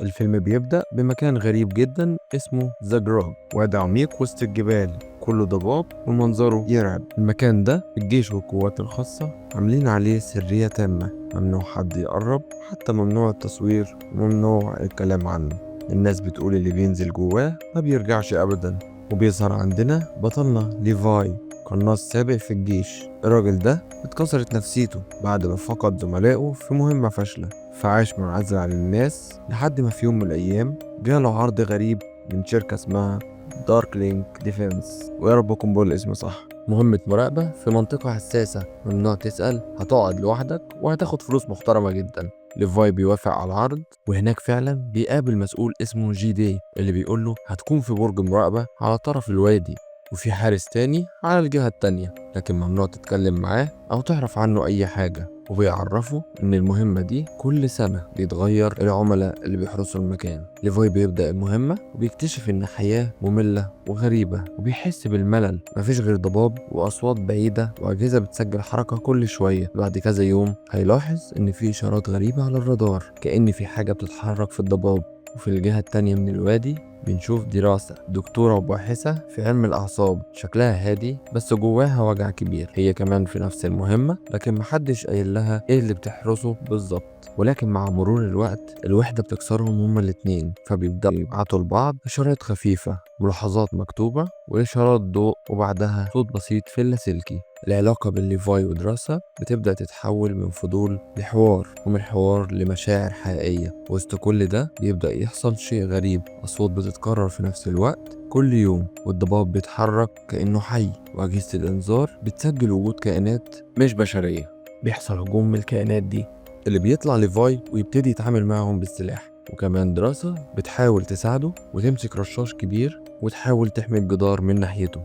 الفيلم بيبدأ بمكان غريب جدا اسمه ذا جروج، وادي عميق وسط الجبال كله ضباب ومنظره يرعب. المكان ده الجيش والقوات الخاصة عاملين عليه سرية تامة، ممنوع حد يقرب، حتى ممنوع التصوير وممنوع الكلام عنه. الناس بتقول اللي بينزل جواه ما بيرجعش أبدا. وبيظهر عندنا بطلنا ليفاي، قناص سابق في الجيش. الراجل ده اتكسرت نفسيته بعد ما فقد زملائه في مهمة فاشلة، فعاش منعزل عن الناس لحد ما في يوم من الأيام جاله عرض غريب من شركة اسمها داركلينك ديفنس، ويا رب أكون بقول الاسم صح. مهمة مراقبة في منطقة حساسة، ممنوع تسأل، هتقعد لوحدك وهتاخد فلوس محترمة جدا. ليفاي بيوافق على العرض، وهناك فعلا بيقابل مسؤول اسمه جي دي اللي بيقول له هتكون في برج مراقبة على طرف الوادي، وفي حارس تاني على الجهة التانية، لكن ممنوع تتكلم معاه أو تعرف عنه أي حاجة. وبيعرفوا إن المهمة دي كل سنة بيتغير العملاء اللي بيحرسوا المكان. ليفاي بيبدأ المهمة وبيكتشف إن الحياة مملة وغريبة، وبيحس بالملل، مفيش غير ضباب وأصوات بعيدة وأجهزة بتسجل حركة كل شوية. بعد كذا يوم هيلاحظ إن في إشارات غريبة على الرادار، كأن في حاجة بتتحرك في الضباب. وفي الجهة التانية من الوادي بنشوف دراسة دكتورة وباحثة في علم الأعصاب، شكلها هادي بس جواها وجع كبير. هي كمان في نفس المهمة، لكن محدش قايل لها ايه اللي بتحرسه بالظبط. ولكن مع مرور الوقت الوحدة بتكسرهم هما الاتنين، فبيبدأوا يبعتوا لبعض إشارات خفيفة، ملاحظات مكتوبة وإشارات ضوء، وبعدها صوت بسيط في اللاسلكي. العلاقة بين ليفاي ودراسة بتبدأ تتحول من فضول لحوار، ومن حوار لمشاعر حقيقية. وسط كل ده بيبدأ يحصل شيء غريب، أصوات بتتكرر في نفس الوقت كل يوم، والضباب بيتحرك كأنه حي، وأجهزة الإنذار بتسجل وجود كائنات مش بشرية. بيحصل هجوم من الكائنات دي، اللي بيطلع ليفاي ويبتدي يتعامل معهم بالسلاح. وكمان دراسة بتحاول تساعده وتمسك رشاش كبير وتحاول تحمي الجدار من ناحيته،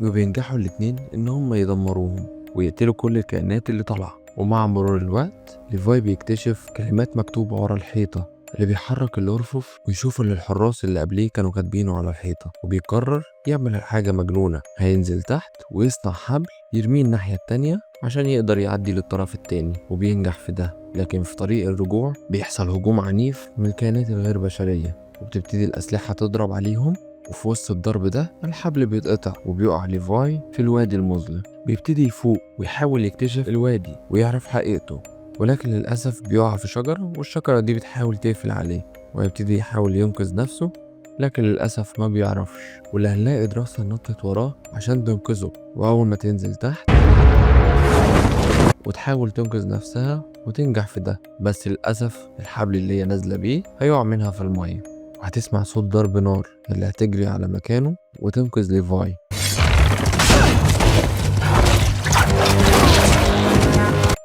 وبينجحوا الاتنين إن هم يدمروهم ويقتلوا كل الكائنات اللي طالعة. ومع مرور الوقت ليفاي بيكتشف كلمات مكتوبة ورا الحيطة، اللي بيحرك الأرفف ويشوف اللي الحراس اللي قبليه كانوا كاتبينه على الحيطة. وبيقرر يعمل حاجة مجنونة، هينزل تحت ويصنع حبل يرميه الناحية التانية عشان يقدر يعدي للطرف التاني، وبينجح في ده. لكن في طريق الرجوع بيحصل هجوم عنيف من الكائنات الغير بشرية، وبتبتدي الأسلحة تضرب عليهم. وفي وسط الضرب ده الحبل بيتقطع وبيقع ليفاي في الوادي المظلم. بيبتدي يفوق ويحاول يكتشف الوادي ويعرف حقيقته، ولكن للأسف بيقع في شجرة، والشجرة دي بتحاول تقفل عليه، ويبتدي يحاول ينقذ نفسه، لكن للأسف ما بيعرفش. واللي هنلاقي دراسة نطت وراه عشان تنقذه، وأول ما تنزل تحت وتحاول تنقذ نفسها وتنجح في ده، بس للأسف الحبل اللي هي نازلة بيه هيقع منها في المية، وهتسمع صوت ضرب نار اللي هتجري على مكانه وتنقذ ليفاي.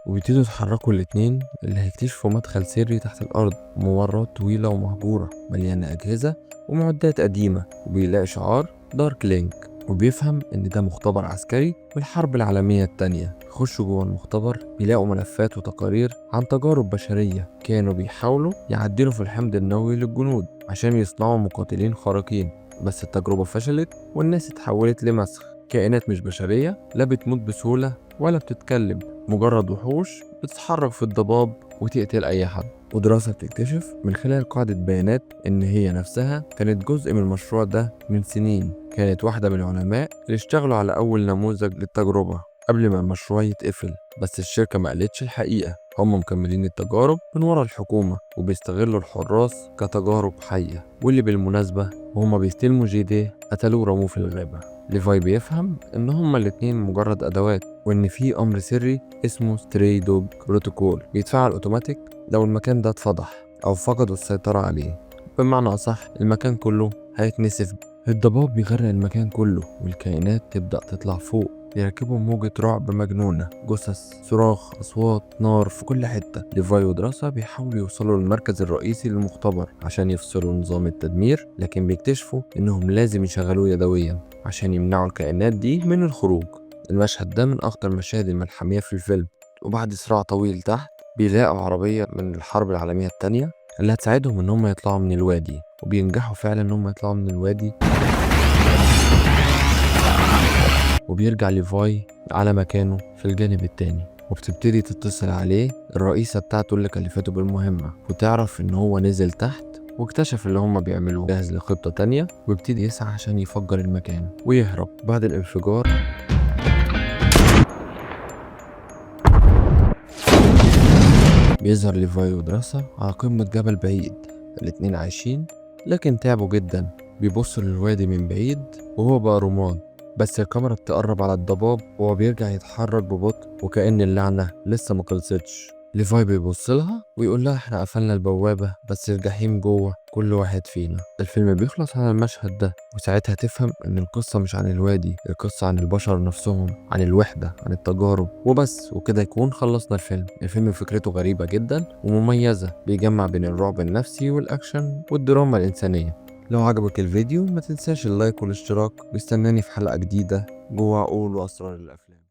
وبيبتدوا يتحركوا الاتنين اللي هيكتشفوا مدخل سري تحت الأرض، ممرات طويلة ومهجورة مليانة أجهزة ومعدات قديمة. وبيلاقي شعار دارك لينك، وبيفهم إن ده مختبر عسكري من الحرب العالمية التانية. يخشوا جوه المختبر بيلاقوا ملفات وتقارير عن تجارب بشرية كانوا بيحاولوا يعدلوا في الحمض النووي للجنود عشان يصنعوا مقاتلين خارقين، بس التجربة فشلت والناس اتحولت لمسخ. كائنات مش بشرية، لا بتموت بسهولة ولا بتتكلم، مجرد وحوش بتتحرك في الضباب وتقتل أي حد. ودراسة بتكتشف من خلال قاعدة بيانات إن هي نفسها كانت جزء من المشروع ده من سنين. كانت واحدة من العلماء اللي اشتغلوا على أول نموذج للتجربة قبل ما المشروع يتقفل، بس الشركة ما قالتش الحقيقة. هم مكملين التجارب من ورا الحكومة وبيستغلوا الحراس كتجارب حية. واللي بالمناسبة وهما بيستلموا جي دي قتلوه ورموه في الغابة. ليفاي بيفهم إن هما الاتنين مجرد أدوات، وإن في أمر سري اسمه ستري دوج بروتوكول بيتفعل أوتوماتيك لو المكان ده اتفضح أو فقدوا السيطرة عليه. بمعنى أصح المكان كله هيتنسف. الضباب بيغرق المكان كله، والكائنات تبدأ تطلع فوق. بيركبوا موجة رعب مجنونة، جثث، صراخ، أصوات، نار في كل حتة. ليفاي ودراسة بيحاولوا يوصلوا للمركز الرئيسي للمختبر عشان يفصلوا نظام التدمير، لكن بيكتشفوا إنهم لازم يشغلوه يدويا عشان يمنعوا الكائنات دي من الخروج. المشهد ده من أخطر المشاهد الملحمية في الفيلم. وبعد صراع طويل تحت بيلاقوا عربية من الحرب العالمية التانية اللي هتساعدهم إن هم يطلعوا من الوادي، وبينجحوا فعلا إن هم يطلعوا من الوادي. وبيرجع ليفاي على مكانه في الجانب التاني. وبتبتدي تتصل عليه الرئيسة بتاعته اللي كلفته بالمهمة، وتعرف إن هو نزل تحت واكتشف اللي هما بيعملوه، جاهز لخطة تانية ويبتدي يسعى عشان يفجر المكان ويهرب. بعد الانفجار بيظهر ليفاي ودراسة على قمة جبل بعيد، الاتنين عايشين لكن تعبوا جدا. بيبصوا للوادي من بعيد وهو بقى رماد، بس الكاميرا بتقرب على الضباب وهو بيرجع يتحرك ببطء وكأن اللعنة لسه ما خلصتش. ليفاي بيبص لها ويقول لها احنا قفلنا البوابة بس الجحيم جوه كل واحد فينا. الفيلم بيخلص على المشهد ده، وساعتها تفهم ان القصة مش عن الوادي، القصة عن البشر نفسهم، عن الوحدة، عن التجارب وبس. وكده يكون خلصنا الفيلم. الفيلم فكرته غريبة جدا ومميزة، بيجمع بين الرعب النفسي والاكشن والدراما الانسانية. لو عجبك الفيديو ما تنساش اللايك والاشتراك، واستناني في حلقة جديدة جوه عقول واسرار الافلام.